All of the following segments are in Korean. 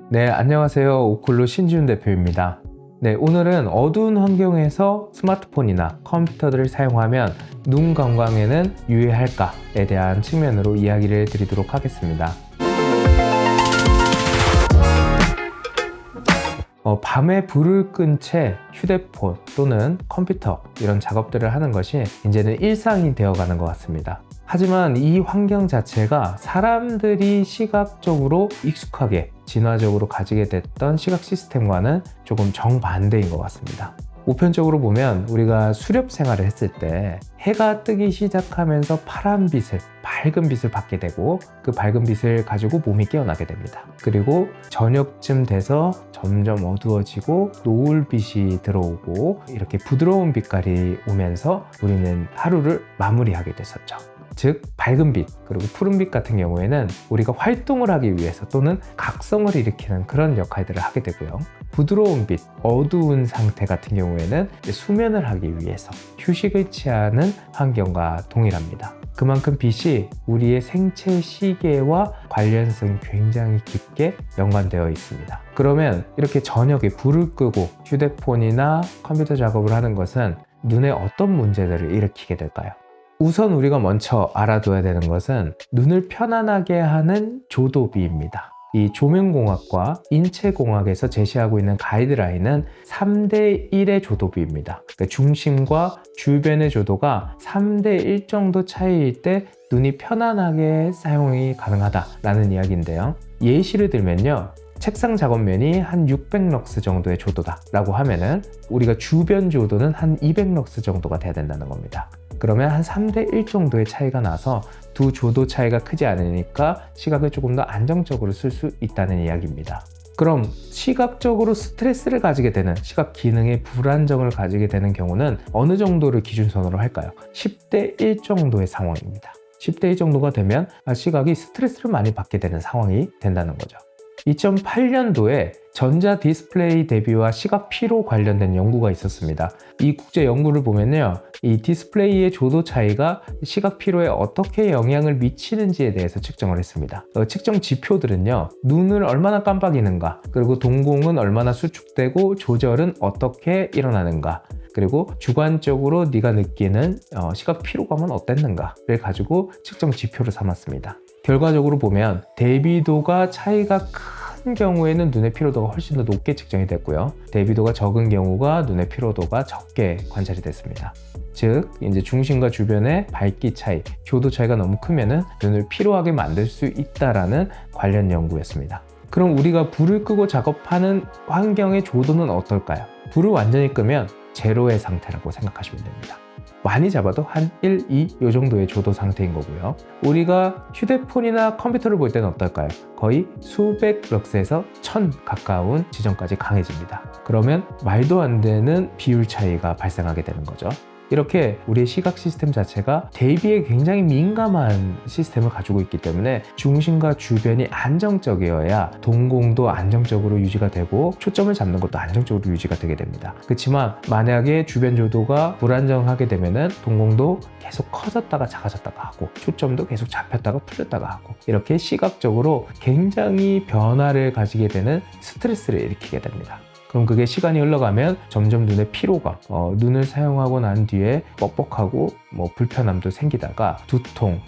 네, 안녕하세요. 오클루 신지훈 대표입니다. 네, 오늘은 어두운 환경에서 스마트폰이나 컴퓨터를 사용하면 눈 건강에는 유의할까에 대한 측면으로 이야기를 드리도록 하겠습니다. 밤에 불을 끈 채 휴대폰 또는 컴퓨터 이런 작업들을 하는 것이 이제는 일상이 되어가는 것 같습니다. 하지만 이 환경 자체가 사람들이 시각적으로 익숙하게 진화적으로 가지게 됐던 시각 시스템과는 조금 정반대인 것 같습니다. 보편적으로 보면 우리가 수렵 생활을 했을 때 해가 뜨기 시작하면서 파란 빛을, 밝은 빛을 받게 되고 그 밝은 빛을 가지고 몸이 깨어나게 됩니다. 그리고 저녁쯤 돼서 점점 어두워지고 노을빛이 들어오고 이렇게 부드러운 빛깔이 오면서 우리는 하루를 마무리하게 됐었죠. 즉 밝은 빛 그리고 푸른 빛 같은 경우에는 우리가 활동을 하기 위해서 또는 각성을 일으키는 그런 역할들을 하게 되고요. 부드러운 빛, 어두운 상태 같은 경우에는 수면을 하기 위해서 휴식을 취하는 환경과 동일합니다. 그만큼 빛이 우리의 생체 시계와 관련성이 굉장히 깊게 연관되어 있습니다. 그러면 이렇게 저녁에 불을 끄고 휴대폰이나 컴퓨터 작업을 하는 것은 눈에 어떤 문제들을 일으키게 될까요? 우선 우리가 먼저 알아둬야 되는 것은 눈을 편안하게 하는 조도비입니다. 이 조명공학과 인체공학에서 제시하고 있는 가이드라인은 3대1의 조도비입니다. 그러니까 중심과 주변의 조도가 3대1 정도 차이일 때 눈이 편안하게 사용이 가능하다라는 이야기인데요. 예시를 들면요. 책상 작업면이 한 600럭스 정도의 조도다 라고 하면은 우리가 주변 조도는 한 200럭스 정도가 돼야 된다는 겁니다. 그러면 한 3대1 정도의 차이가 나서 두 조도 차이가 크지 않으니까 시각을 조금 더 안정적으로 쓸 수 있다는 이야기입니다. 그럼 시각적으로 스트레스를 가지게 되는 시각 기능의 불안정을 가지게 되는 경우는 어느 정도를 기준선으로 할까요? 10대1 정도의 상황입니다. 10대1 정도가 되면 시각이 스트레스를 많이 받게 되는 상황이 된다는 거죠. 2008년도에 전자 디스플레이 대비와 시각 피로 관련된 연구가 있었습니다. 이 국제 연구를 보면요. 이 디스플레이의 조도 차이가 시각 피로에 어떻게 영향을 미치는지에 대해서 측정을 했습니다. 측정 지표들은요. 눈을 얼마나 깜빡이는가, 그리고 동공은 얼마나 수축되고 조절은 어떻게 일어나는가, 그리고 주관적으로 네가 느끼는 시각 피로감은 어땠는가를 가지고 측정 지표를 삼았습니다. 결과적으로 보면 대비도가 차이가 큰 경우에는 눈의 피로도가 훨씬 더 높게 측정이 됐고요. 대비도가 적은 경우가 눈의 피로도가 적게 관찰이 됐습니다. 즉 이제 중심과 주변의 밝기 차이, 조도 차이가 너무 크면은 눈을 피로하게 만들 수 있다라는 관련 연구였습니다. 그럼 우리가 불을 끄고 작업하는 환경의 조도는 어떨까요? 불을 완전히 끄면 제로의 상태라고 생각하시면 됩니다. 많이 잡아도 한 1, 2 이 정도의 조도 상태인 거고요. 우리가 휴대폰이나 컴퓨터를 볼 때는 어떨까요? 거의 수백 럭스에서 1000 가까운 지점까지 강해집니다. 그러면 말도 안 되는 비율 차이가 발생하게 되는 거죠. 이렇게 우리의 시각 시스템 자체가 대비에 굉장히 민감한 시스템을 가지고 있기 때문에 중심과 주변이 안정적이어야 동공도 안정적으로 유지가 되고 초점을 잡는 것도 안정적으로 유지가 되게 됩니다. 그렇지만 만약에 주변 조도가 불안정하게 되면은 동공도 계속 커졌다가 작아졌다가 하고 초점도 계속 잡혔다가 풀렸다가 하고 이렇게 시각적으로 굉장히 변화를 가지게 되는 스트레스를 일으키게 됩니다. 그럼 그게 시간이 흘러가면 점점 눈의 피로감, 눈을 사용하고 난 뒤에 뻑뻑하고 불편함도 생기다가 두통,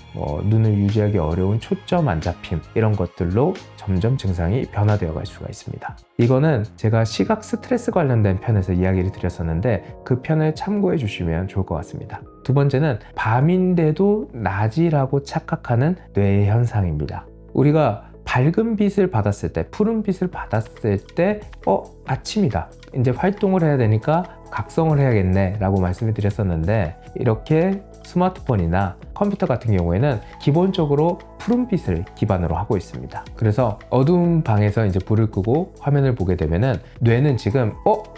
눈을 유지하기 어려운 초점 안 잡힘 이런 것들로 점점 증상이 변화되어 갈 수가 있습니다. 이거는 제가 시각 스트레스 관련된 편에서 이야기를 드렸었는데 그 편을 참고해 주시면 좋을 것 같습니다. 두 번째는 밤인데도 낮이라고 착각하는 뇌의 현상입니다. 우리가 밝은 빛을 받았을 때, 푸른 빛을 받았을 때 아침이다. 이제 활동을 해야 되니까 각성을 해야겠네 라고 말씀을 드렸었는데 이렇게 스마트폰이나 컴퓨터 같은 경우에는 기본적으로 푸른 빛을 기반으로 하고 있습니다. 그래서 어두운 방에서 이제 불을 끄고 화면을 보게 되면은 뇌는 지금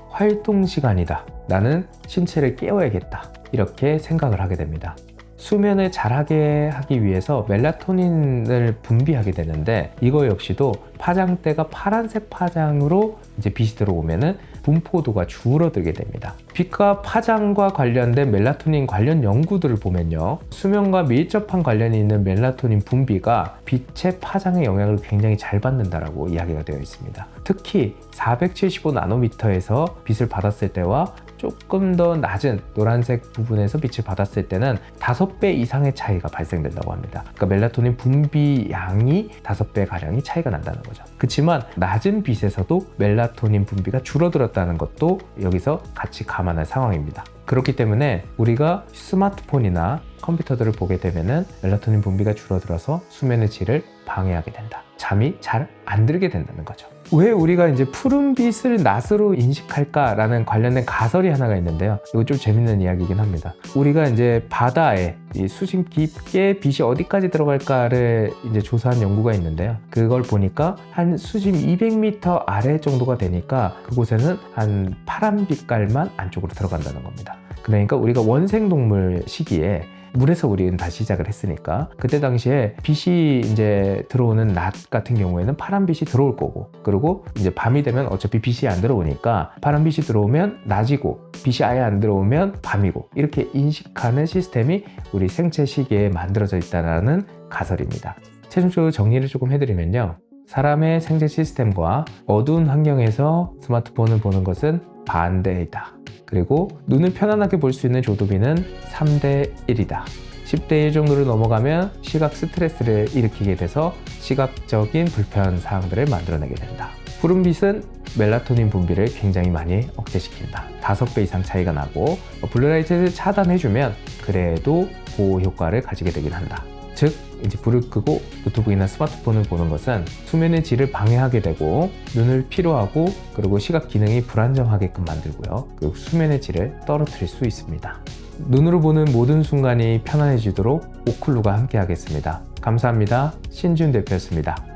활동 시간이다. 나는 신체를 깨워야겠다. 이렇게 생각을 하게 됩니다. 수면을 잘하게 하기 위해서 멜라토닌을 분비하게 되는데 이거 역시도 파장대가 파란색 파장으로 이제 빛이 들어오면은 분포도가 줄어들게 됩니다. 빛과 파장과 관련된 멜라토닌 관련 연구들을 보면요, 수면과 밀접한 관련이 있는 멜라토닌 분비가 빛의 파장의 영향을 굉장히 잘 받는다라고 이야기가 되어 있습니다. 특히 475나노미터에서 빛을 받았을 때와 조금 더 낮은 노란색 부분에서 빛을 받았을 때는 5배 이상의 차이가 발생된다고 합니다. 그러니까 멜라토닌 분비 양이 5배 가량이 차이가 난다는 거죠. 그렇지만 낮은 빛에서도 멜라토닌 분비가 줄어들었다는 것도 여기서 같이 감안할 상황입니다. 그렇기 때문에 우리가 스마트폰이나 컴퓨터들을 보게 되면은 멜라토닌 분비가 줄어들어서 수면의 질을 방해하게 된다. 잠이 잘 안 들게 된다는 거죠. 왜 우리가 이제 푸른빛을 낮으로 인식할까라는 관련된 가설이 하나가 있는데요. 이거 좀 재밌는 이야기이긴 합니다. 우리가 이제 바다에 이 수심 깊게 빛이 어디까지 들어갈까를 이제 조사한 연구가 있는데요. 그걸 보니까 한 수심 200m 아래 정도가 되니까 그곳에는 한 파란 빛깔만 안쪽으로 들어간다는 겁니다. 그러니까 우리가 원생동물 시기에 물에서 우리는 다 시작을 했으니까 그때 당시에 빛이 이제 들어오는 낮 같은 경우에는 파란 빛이 들어올 거고, 그리고 이제 밤이 되면 어차피 빛이 안 들어오니까 파란 빛이 들어오면 낮이고 빛이 아예 안 들어오면 밤이고, 이렇게 인식하는 시스템이 우리 생체 시계에 만들어져 있다는 가설입니다. 최종적으로 정리를 조금 해드리면요, 사람의 생체 시스템과 어두운 환경에서 스마트폰을 보는 것은 반대이다. 그리고 눈을 편안하게 볼 수 있는 조도비는 3대 1이다. 10대 1 정도를 넘어가면 시각 스트레스를 일으키게 돼서 시각적인 불편 사항들을 만들어내게 된다. 푸른빛은 멜라토닌 분비를 굉장히 많이 억제시킨다. 5배 이상 차이가 나고, 블루라이트를 차단해주면 그래도 보호 효과를 가지게 되긴 한다. 즉 이제 불을 끄고 노트북이나 스마트폰을 보는 것은 수면의 질을 방해하게 되고 눈을 피로하고, 그리고 시각 기능이 불안정하게끔 만들고요, 그리고 수면의 질을 떨어뜨릴 수 있습니다. 눈으로 보는 모든 순간이 편안해지도록 오클루가 함께 하겠습니다. 감사합니다. 신준 대표였습니다.